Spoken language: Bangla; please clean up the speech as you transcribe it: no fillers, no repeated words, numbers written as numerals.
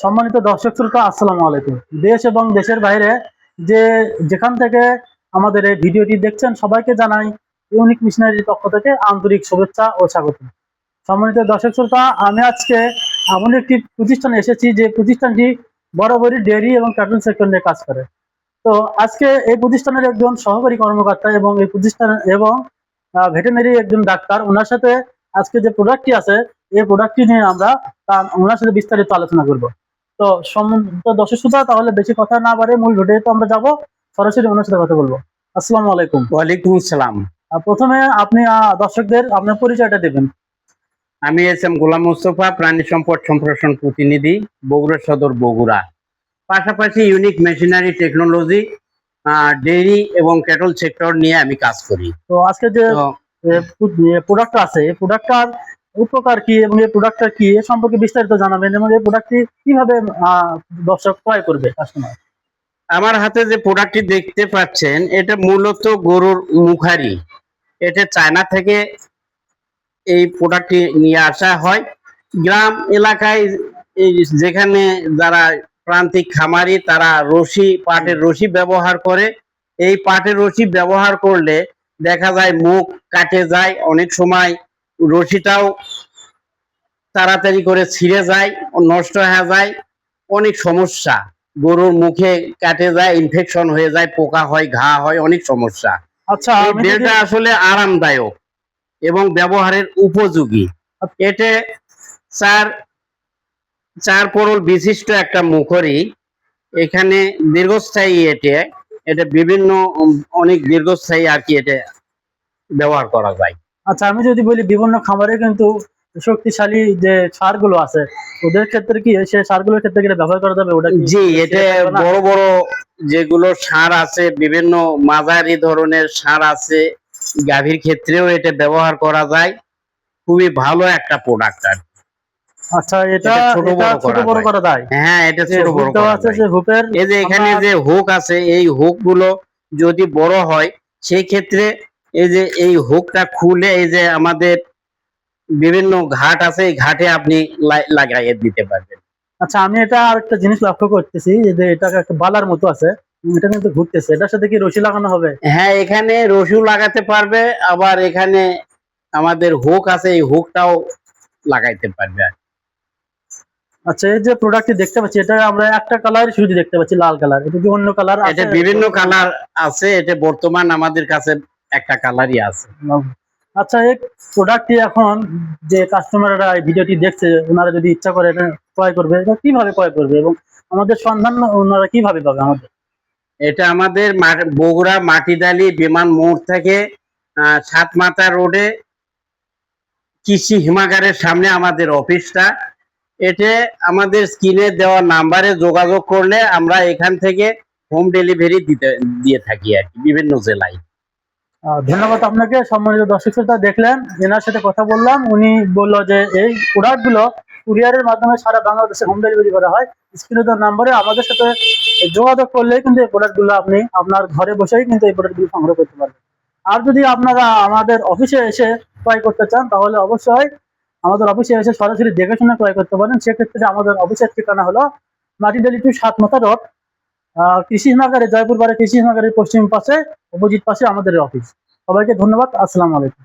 সম্মানিত দর্শক শ্রোতা, আসসালামু আলাইকুম। দেশ এবং দেশের বাইরে যেখান থেকে আমাদের এই ভিডিওটি দেখছেন সবাইকে জানাই ইউনিক মিশনারির পক্ষ থেকে আন্তরিক শুভেচ্ছা ও স্বাগত। সম্মানিত দর্শক শ্রোতা, আমি আজকে এমন একটি প্রতিষ্ঠানে এসেছি যে প্রতিষ্ঠানটি বরাবরই ডেয়ারি এবং ক্যাটারিং সেক্টর নিয়ে কাজ করে। তো আজকে এই প্রতিষ্ঠানের একজন সহকারী কর্মকর্তা এবং এই প্রতিষ্ঠান এবং ভেটেরিনারি একজন ডাক্তার, ওনার সাথে আজকে যে প্রোডাক্টটি আছে এই প্রোডাক্টটি নিয়ে আমরা ওনার সাথে বিস্তারিত আলোচনা করব। তো সম্মানিত দর্শক শ্রোতা, তাহলে বেশি কথা না বাড়ে মূল ভিডিওতে আমরা যাব, সরাসরি ওনার সাথে কথা বলবো। আসসালামু আলাইকুম। ওয়ালাইকুম আসসালাম। প্রথমে আপনি দর্শকদের আপনার পরিচয়টা দেবেন। আমি এস.এম. গোলাম মোস্তফা, প্রাণী সম্পদ সম্প্রসারণ প্রতিনিধি, বগুড়া সদর, বগুড়া। পাশাপাশি ইউনিক মেশিনারি টেকনোলজি, ডেইরি এবং ক্যাটল সেক্টর নিয়ে আমি কাজ করি। তো আজকে যে প্রোডাক্ট আছে এই প্রোডাক্টটার উপকার কি এবং এই প্রোডাক্টটা কি এ সম্পর্কে বিস্তারিত জানাবেন এবং এই প্রোডাক্টটি কিভাবে দর্শক ক্রয় করবে কাস্টমার। আমার হাতে যে প্রোডাক্টটি দেখতে পাচ্ছেন এটা মূলত গরুর মুখারি। এটা চায়না থেকে এই প্রোডাক্টটি নিয়ে আসা হয়। গ্রাম এলাকায় যেখানে যারা প্রান্তিক খামারি তারা পাটের রশি ব্যবহার করে। এই পাটের রশি ব্যবহার করলে দেখা যায় মুখ কাটে যায়, অনেক সময় রশিটাও তাড়াতাড়ি করে ছিঁড়ে যায়, নষ্ট হয়ে যায়, অনেক সমস্যা। গরুর মুখে কাটে যায়, ইনফেকশন হয়ে যায়, পোকা হয়, ঘা হয়, অনেক সমস্যা। আচ্ছা, এটা আসলে আরামদায়ক এবং ব্যবহারের উপযোগী। এতে চার পরল বিশিষ্ট একটা মুখরি। এখানে দীর্ঘস্থায়ী এটা বিভিন্ন অনেক দীর্ঘস্থায়ী আর কি এটা ব্যবহার করা যায়। আচ্ছা, আমি যদি বলি বিভিন্ন খামারে কিন্তু শক্তিশালী যে সারগুলো আছে ওদের ক্ষেত্রে কি সেই সারগুলোর ক্ষেত্রে কি ব্যবহার করা যাবে? ওটা জি, এটা বড় বড় যেগুলো সার আছে, বিভিন্ন মাঝারি ধরনের সার আছে, গাভীর ক্ষেত্রেও এটা ব্যবহার করা যায়। খুবই ভালো একটা প্রোডাক্ট আর। আচ্ছা, এটা ছোট বড় করা যায়? হ্যাঁ, এটা ছোট বড় করা আছে যায়। যে হুকের, এই যে এখানে যে হুক আছে, এই হুক গুলো যদি বড় হয় সেই ক্ষেত্রে এই যে এই হুকটা খুলে এই যে আমাদের বিভিন্ন ঘাট আছে, এই ঘাটে আপনি লাগাইয়ে দিতে পারবেন। আচ্ছা, আমি এটা আরেকটা জিনিস লক্ষ্য করতেছি যে এটা একটা বালার মতো আছে, এটা কিন্তু ঘুরতেছে, এটার সাথে কি রশি লাগানো হবে? হ্যাঁ, এখানে রশিও লাগাতে পারবে, আবার এখানে আমাদের হুক আছে, এই হুকটাও লাগাইতে পারবে। আচ্ছা, এই যে প্রোডাক্টটি দেখতে পাচ্ছি এটা আমরা একটা কালার শুধু দেখতে পাচ্ছি, লাল কালার। এটা কি অন্য কালার আছে? এটা বিভিন্ন কালার আছে, এটা বর্তমান আমাদের কাছে একটা কালারই আছে। আচ্ছা, এই প্রোডাক্টটি এখন যে কাস্টমাররা এই ভিডিওটি দেখছে ওনারা যদি ইচ্ছা করে এটা ক্রয় করবে, এটা কিভাবে ক্রয় করবে এবং আমাদের সন্ধান ওনারা কিভাবে পাবে? এটা আমাদের বগুড়া মাটিডালি বিমান মোড় থেকে 7 মাথা রোডে কৃষি হিমাগারের সামনে আমাদের অফিসটা। এটা আমাদের স্ক্রিনে দেওয়া নাম্বারে যোগাযোগ করলে আমরা এখান থেকে হোম ডেলিভারি দিয়ে থাকি আর কি, বিভিন্ন জেলায়। ধন্যবাদ আপনাকে। সম্মানিত দর্শক শ্রোতা, দেখলেন এনার সাথে কথা বললাম, উনি বললো যে এই প্রোডাক্টগুলো কুরিয়ারের মাধ্যমে সারা বাংলাদেশে হোম ডেলিভারি করা হয়। স্ক্রিনে দেওয়া নাম্বারে আমাদের সাথে যোগাযোগ করলে কিন্তু এই প্রোডাক্টগুলো আপনি আপনার ঘরে বসেই কিন্তু এই প্রোডাক্টগুলো সংগ্রহ করতে পারবেন। আর যদি আপনারা আমাদের অফিসে এসে ক্রয় করতে চান তাহলে অবশ্যই আমাদের অফিসে এসে সরাসরি দেখে শুনে ক্রয় করতে পারেন। সেক্ষেত্রে আমাদের অফিসের ঠিকানা হলো মাটিডালি টু 7 মাথা রোড, কৃষি হিমাগারে, জয়পুর বাড়ি কৃষি হিমাগারের পশ্চিম পাশে, অপোজিট পাশে আমাদের অফিস। সবাইকে ধন্যবাদ। আসসালামু আলাইকুম।